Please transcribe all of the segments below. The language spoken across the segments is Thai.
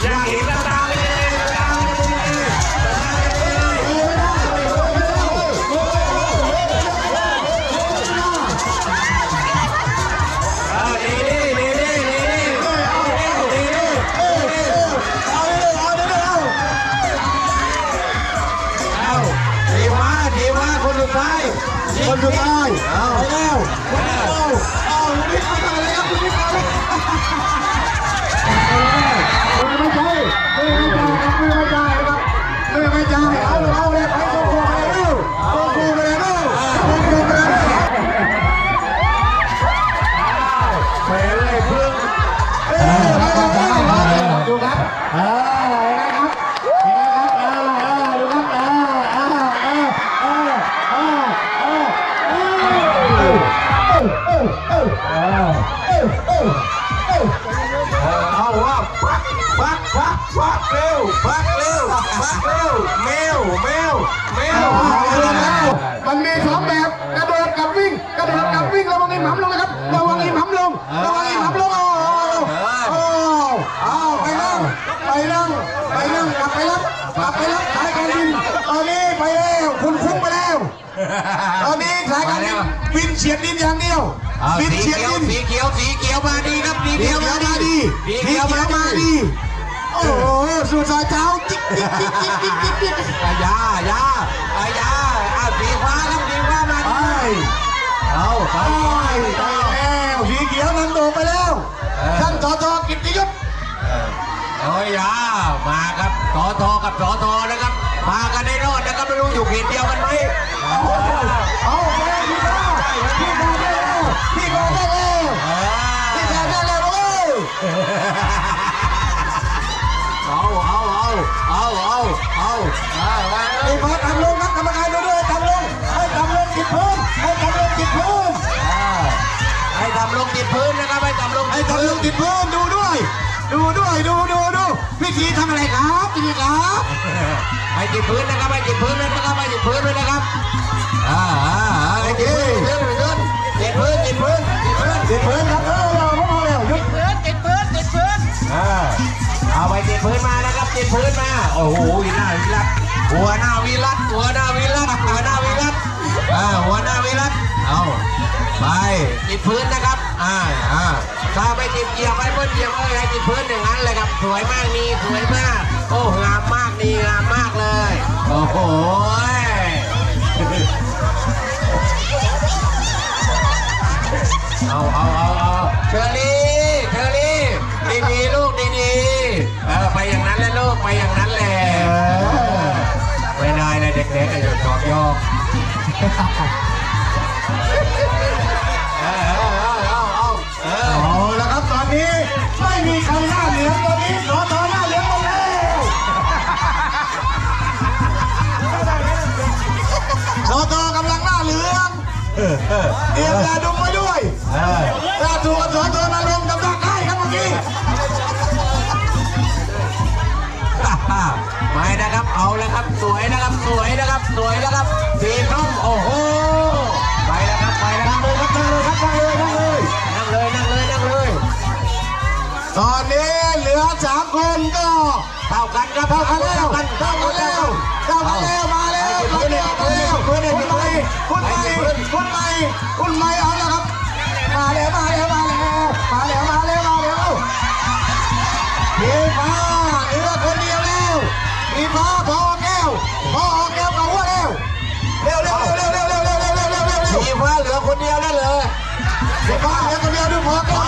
อยากเห็นตาเลยคนสุดท้ายไปแล้วลูกนิดมาเลยครับลูกนิดมาเลยไม่ใช่ไม่ใช่ครับไม่ใช่เอาเลยไปโกงไปแล้วโกงไปแล้วไปเลยเพื่อนดูครับเอาว่าปักเร็วมันมีสองแบบกระโดดกับวิ่งระวังอีหม่ำลงนะครับระวังอีหม่ำลงไปนั่งกลับไปรับสายการบินตอนนี้ไปแล้วคุณคุ้มไปแล้วตอนนี้สายการบินเฉียดดินอย่างเดียวบินเฉียดดินสีเขียวมาดีครับสีเขียวมาดีโอ้โหสุดสายเท้าจิ๊กยาสีฟ้าครับสีฟ้ามาดีไปแล้วสีเขียวนั้นโดดไปแล้วท่านสท.กิตติยศยามาครับสท.กับสท.นะครับมากันได้รอดนะครับไม่รู้อยู่เขตเดียวกันไหมเอาพี่ก็ได้แล้วเลยไอ้พอทำลงนักกรรมการด้วยทำลงให้ทำลงติดพื้นให้ทำลงติดพื้นนะครับให้ทำลงติดพื้นดูด้วยพิธีทำอะไรครับพิธีครับให้ติดพื้นนะครับให้ติดพื้นด้วยนะครับให้ติดพื้นด้วยนะครับติดพื้นครับเราพอแล้วติดพื้นเอาไปติดพื้นมานะครับติดพื้นมาโอ้โหหัวหน้าวิรัตเอาไปติดพื้นนะครับถ้าไปติดเหยียบไปบนเหยียบอะไรติดพื้นอย่างนั้นเลยครับสวยมากโอ้งามมากเลยโอ้โหเอาเชอรี่ดีลูกดีไปอย่างนั้นแหละลูกไปอย่างนั้นแหละไม่ได้เลยเด็กๆจะชอบยอกแล้วครับตอนนี้ไม่มีใครหน้าเหลืองตอนนี้สท.หน้าเหลืองหมดแล้วสท.กำลังหน้าเหลืองเตรียมยาดมไว้ด้วยถ้าถูกสท.มาลงกำลังได้ครับเมื่อกี้ไม่นะครับเอาแล้วครับสวยนะครับสีส้มโอ้โหไปแล้วครับนั่งเลยตอนนี้เหลือ3 คนก็เท่ากันครับเท่ากันแล้วมาแล้วคุณไม่เอาแล้วครับมาแล้วพี่ฟ้าเหลือคนเดียวแล้วพี่ฟ้าพอแก้วกับหัวเร็วพี่ฟ้าเหลือคนเดียวนั่นเลยพี่ฟ้าเหลือคนเดียวดูพอแก้ว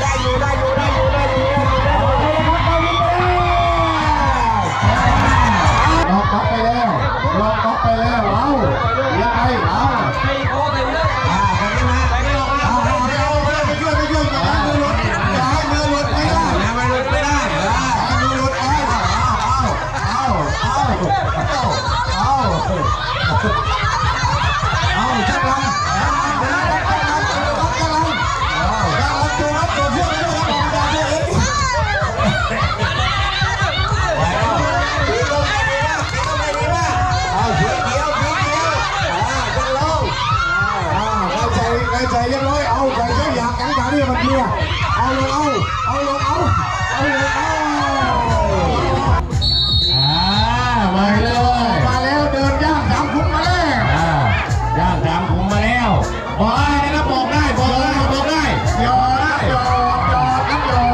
ได้อยู่ล็อกไปแล้วเอายังไงเอาคนนี้มา บอกได้นะครับบอกได้ยอได้ยอครับยอ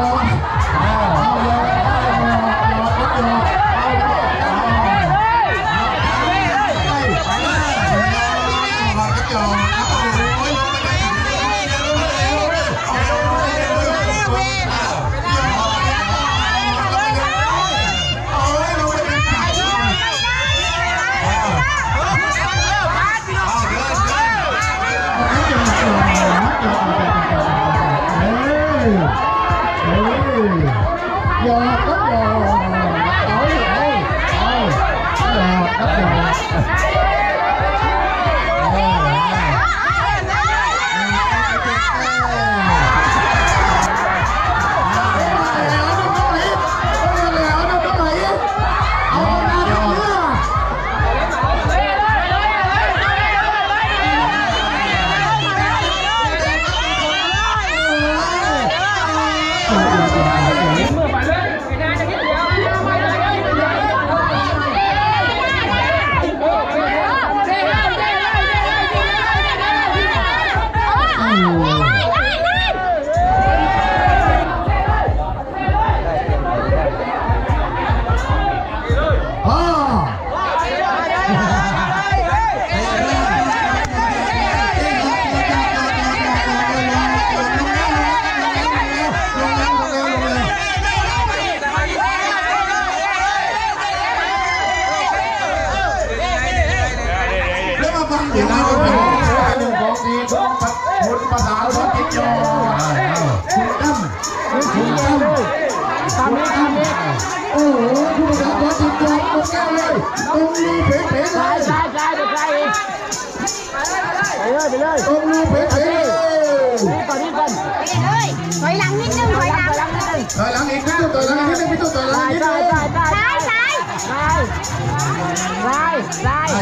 ภาษาภาษาคิดยอโอ้โหผู้ภาษาภาษาคิดยอหมดแก้วเลยตรงนี้เพ่เลยไปเลยตรงนี้เพ่เลยถอยหลังนิดนึงถอยหลังถอยหลังอีกพี่ตุ๊ถอยหลังนิดนึงพี่ตุ๊ถอยหลังนิดนึง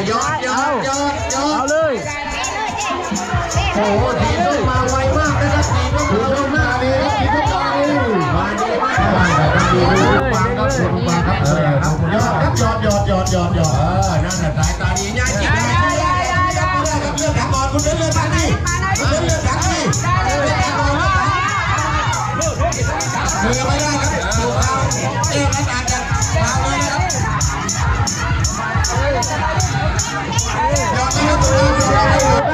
ยอดเอาเลยโอ้โหทีมมาไวมากนะครับทีมก็ถือว่าหน้าดีครับทีมก็มาดีมากฟังครับคุณฟังครับยอดนั่นแหละสายตาดีง่ายจริงกับเรื่องขังก่อนคุณเดินเรื่องขังนี่มือไม่ได้ครับถูกเอาอาจารย์กันเอาเลยครับยอดนะครับ